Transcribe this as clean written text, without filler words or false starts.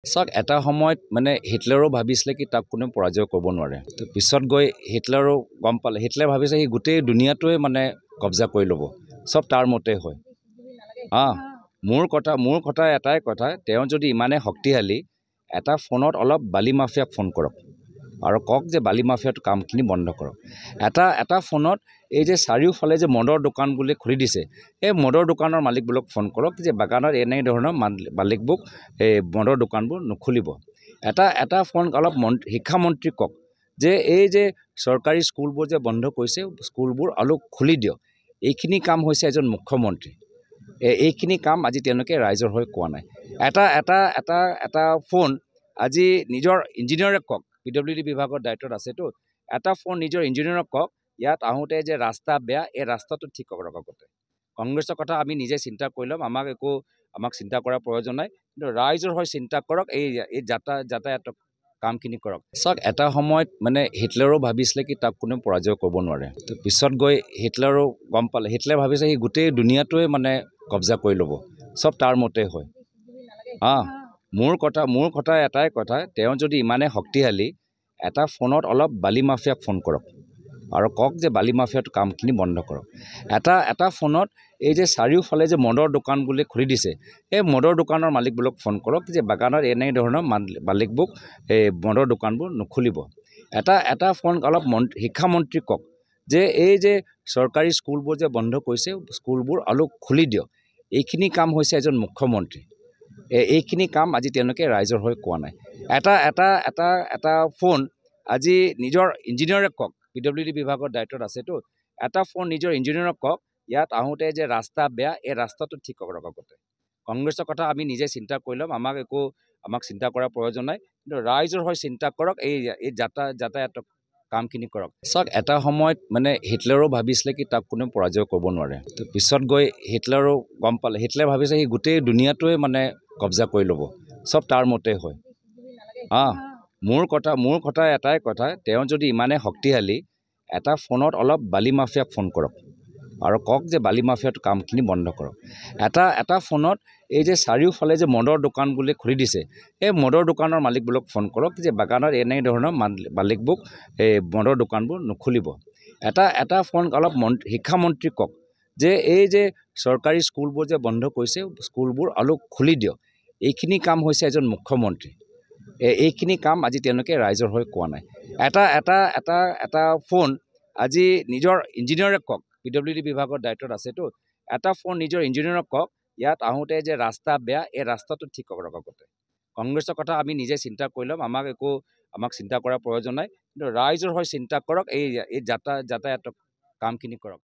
চাওক এটা সময়ত হিটলাৰো ভাবিছিলে কি তাক কোনো পৰাজয় কৰিব নোৱাৰে। তো পিছত গৈ হিটলাৰো গম পালে, হিটলাৰে ভাবিছে সি গোটেই দুনিয়াটোৱে কব্জা কৰি ল'ব, চব তাৰ মতে হয়। মোৰ কথা এটাই কথা, তেওঁ যদি ইমানে শক্তিশালী, এটা ফোনত অলপ বালি মাফিয়াক ফোন কৰক আৰু কওক যে বালি মাফিয়াটো কামখিনি বন্ধ কৰক। এটা ফোনত এই যে চাৰিওফালে যে মদৰ দোকান বুলি খুলি দিছে, এই মদৰ দোকানৰ মালিকবোৰক ফোন কৰক যে বাগানত এনেধৰণৰ মালিকবোৰক এই মদৰ দোকানবোৰ নুখুলিব। এটা ফোন অলপ শিক্ষামন্ত্ৰীক কওক যে এই যে চৰকাৰী স্কুলবোৰ যে বন্ধ কৰিছে, স্কুলবোৰ অলপ খুলি দিয়ক। এইখিনি কাম হৈছে এজন মুখ্যমন্ত্ৰী, এইখিনি কাম আজি তেওঁলোকে ৰাইজৰ হৈ কোৱা নাই। এটা ফোন আজি নিজৰ ইঞ্জিনিয়াৰক কওক, PWD বিভাগৰ দায়িত্বত আছেতো, এটা ফোন নিজৰ ইঞ্জিনিয়াৰক কওক ইয়াত আহোঁতে যে ৰাস্তা বেয়া, এই ৰাস্তাটো ঠিক কৰক আগতে। কংগ্ৰেছৰ কথা আমি নিজে চিন্তা কৰি ল'ম, আমাক চিন্তা কৰাৰ প্ৰয়োজন নাই, কিন্তু ৰাইজৰ হৈ চিন্তা কৰক, এই যাতায়াতৰ কামখিনি কৰক। চাওক এটা সময়ত হিটলাৰো ভাবিছিলে কি তাক কোনো পৰাজয় কৰিব নোৱাৰে। তো পিছত গৈ হিটলাৰো গম পালে, হিটলাৰে ভাবিছে সি গোটেই দুনিয়াটোৱে কব্জা কৰি ল'ব, চব তাৰ মতে হয়। মোৰ কথা এটাই কথা, তেওঁ যদি ইমানে শক্তিশালী, এটা ফোনত অলপ বালি মাফিয়াক ফোন কৰক আৰু কওক যে বালি মাফিয়াটো কামখিনি বন্ধ কৰক। এটা ফোনত এই যে চাৰিওফালে যে মদৰ দোকান বুলি খুলি দিছে, এই মদৰ দোকানৰ মালিকবোৰক ফোন কৰক যে বাগানত এনেধৰণৰ মালিকবোৰক এই মদৰ দোকানবোৰ নুখুলিব। এটা ফোন অলপ শিক্ষামন্ত্ৰীক কওক যে এই যে চৰকাৰী স্কুলবোৰ যে বন্ধ কৰিছে, স্কুলবোৰ অলপ খুলি দিয়ক। এইখিনি কাম হৈছে এজন মুখ্যমন্ত্ৰী, এইখিনি কাম আজি তেওঁলোকে ৰাইজৰ হৈ কোৱা নাই। এটা ফোন আজি নিজৰ ইঞ্জিনিয়াৰক কওক, PWD বিভাগৰ দায়িত্বত আছেতো, এটা ফোন নিজৰ ইঞ্জিনিয়াৰক কওক ইয়াত আহোঁতে যে ৰাস্তা বেয়া, এই ৰাস্তাটো ঠিক কৰক আগতে। কংগ্ৰেছৰ কথা আমি নিজে চিন্তা কৰি ল'ম, আমাক চিন্তা কৰাৰ প্ৰয়োজন নাই, কিন্তু ৰাইজৰ হৈ চিন্তা কৰক, এই যাতায়াতৰ কামখিনি কৰক। চাওক এটা সময়ত হিটলাৰো ভাবিছিলে কি তাক কোনো পৰাজয় কৰিব নোৱাৰে। তো পিছত গৈ হিটলাৰো গম পালে, হিটলাৰে ভাবিছে সি গোটেই দুনিয়াটোৱে কব্জা কৰি ল'ব, চব তাৰ মতে হয়। মোৰ কথা এটাই কথা, তেওঁ যদি ইমানে শক্তিশালী, এটা ফোনত অলপ বালি মাফিয়াক ফোন কৰক আৰু কওক যে বালি মাফিয়াটো কামখিনি বন্ধ কৰক। এটা ফোনত এই যে চাৰিওফালে যে মদৰ দোকান বুলি খুলি দিছে, এই মদৰ দোকানৰ মালিকবোৰক ফোন কৰক যে বাগানত এনেধৰণৰ মালিকবোৰক এই মদৰ দোকানবোৰ নুখুলিব। এটা ফোন অলপ শিক্ষামন্ত্ৰীক কওক যে এই যে চৰকাৰী স্কুলবোৰ যে বন্ধ কৰিছে, স্কুলবোৰ অলপ খুলি দিয়ক। এইখিনি কাম হৈছে এজন মুখ্যমন্ত্ৰী, এইখিনি কাম আজি তেওঁলোকে ৰাইজৰ হৈ কোৱা নাই। এটা ফোন আজি নিজৰ ইঞ্জিনিয়াৰক কওক, PWD বিভাগৰ দায়িত্বত আছেতো, এটা ফোন নিজৰ ইঞ্জিনিয়াৰক কওক ইয়াত আহোঁতে যে ৰাস্তা বেয়া, এই ৰাস্তাটো ঠিক কৰক আগতে। কংগ্ৰেছৰ কথা আমি নিজে চিন্তা কৰি ল'ম, আমাক চিন্তা কৰাৰ প্ৰয়োজন নাই, কিন্তু ৰাইজৰ হৈ চিন্তা কৰক, এই যাতায়াতৰ কামখিনি কৰক।